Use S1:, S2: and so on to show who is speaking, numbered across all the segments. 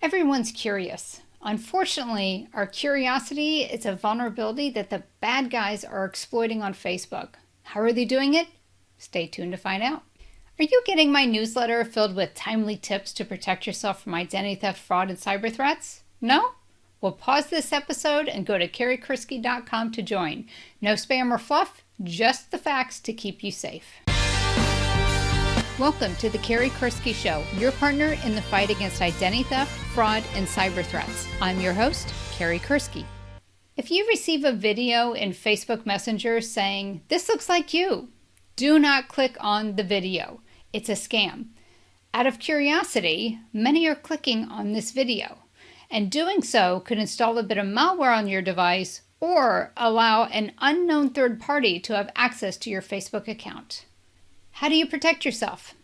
S1: Everyone's curious. Unfortunately, our curiosity is a vulnerability that the bad guys are exploiting on Facebook. How are they doing it? Stay tuned to find out. Are you getting my newsletter filled with timely tips to protect yourself from identity theft, fraud, and cyber threats? No? Well, pause this episode and go to carriekursky.com to join. No spam or fluff, just the facts to keep you safe. Welcome to the Carrie Kursky Show, your partner in the fight against identity theft, fraud, and cyber threats. I'm your host, Carrie Kursky. If you receive a video in Facebook Messenger saying, "This looks like you," do not click on the video. It's a scam. Out of curiosity, many are clicking on this video, and doing so could install a bit of malware on your device or allow an unknown third party to have access to your Facebook account. How do you protect yourself?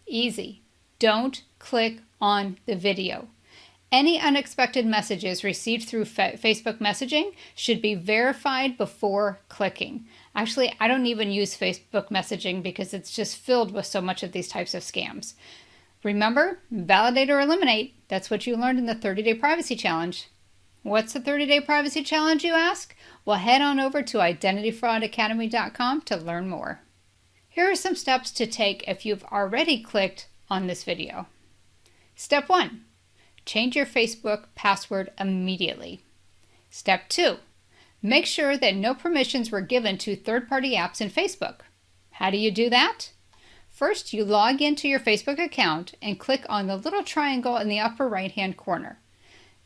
S1: Easy. Don't click on the video. Any unexpected messages received through Facebook messaging should be verified before clicking. Actually, I don't even use Facebook messaging because it's just filled with so much of these types of scams. Remember, validate or eliminate. That's what you learned in the 30-Day Privacy Challenge. What's the 30-Day Privacy Challenge, you ask? Well, head on over to identityfraudacademy.com to learn more. Here are some steps to take if you've already clicked on this video. Step 1. Change your Facebook password immediately. Step 2. Make sure that no permissions were given to third-party apps in Facebook. How do you do that? First, you log into your Facebook account and click on the little triangle in the upper right-hand corner.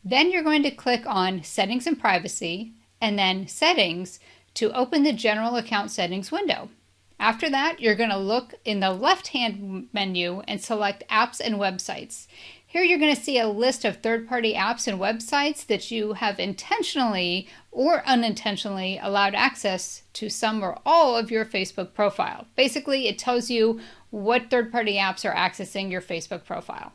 S1: Then you're going to click on Settings and Privacy, and then Settings to open the General Account Settings window. After that, you're going to look in the left-hand menu and select Apps and Websites. Here you're going to see a list of third-party apps and websites that you have intentionally or unintentionally allowed access to some or all of your Facebook profile. Basically, it tells you what third-party apps are accessing your Facebook profile.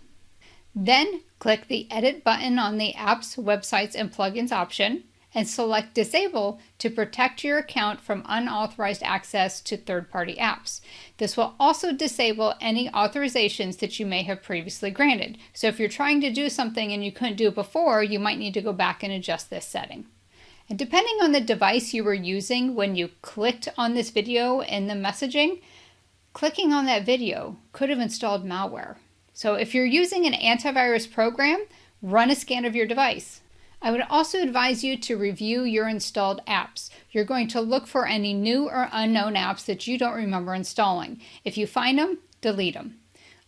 S1: Then click the Edit button on the Apps, Websites, and Plugins option and select Disable to protect your account from unauthorized access to third-party apps. This will also disable any authorizations that you may have previously granted. So if you're trying to do something and you couldn't do it before, you might need to go back and adjust this setting. And depending on the device you were using when you clicked on this video in the messaging, clicking on that video could have installed malware. So if you're using an antivirus program, run a scan of your device. I would also advise you to review your installed apps. You're going to look for any new or unknown apps that you don't remember installing. If you find them, delete them.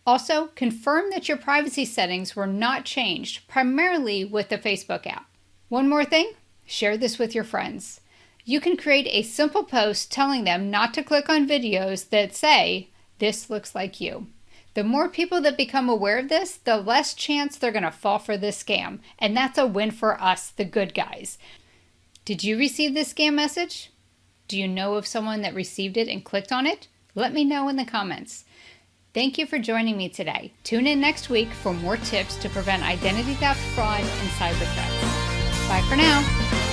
S1: Also, confirm that your privacy settings were not changed, primarily with the Facebook app. One more thing, share this with your friends. You can create a simple post telling them not to click on videos that say, "This looks like you." The more people that become aware of this, the less chance they're going to fall for this scam. And that's a win for us, the good guys. Did you receive this scam message? Do you know of someone that received it and clicked on it? Let me know in the comments. Thank you for joining me today. Tune in next week for more tips to prevent identity theft, fraud, and cyber threats. Bye for now.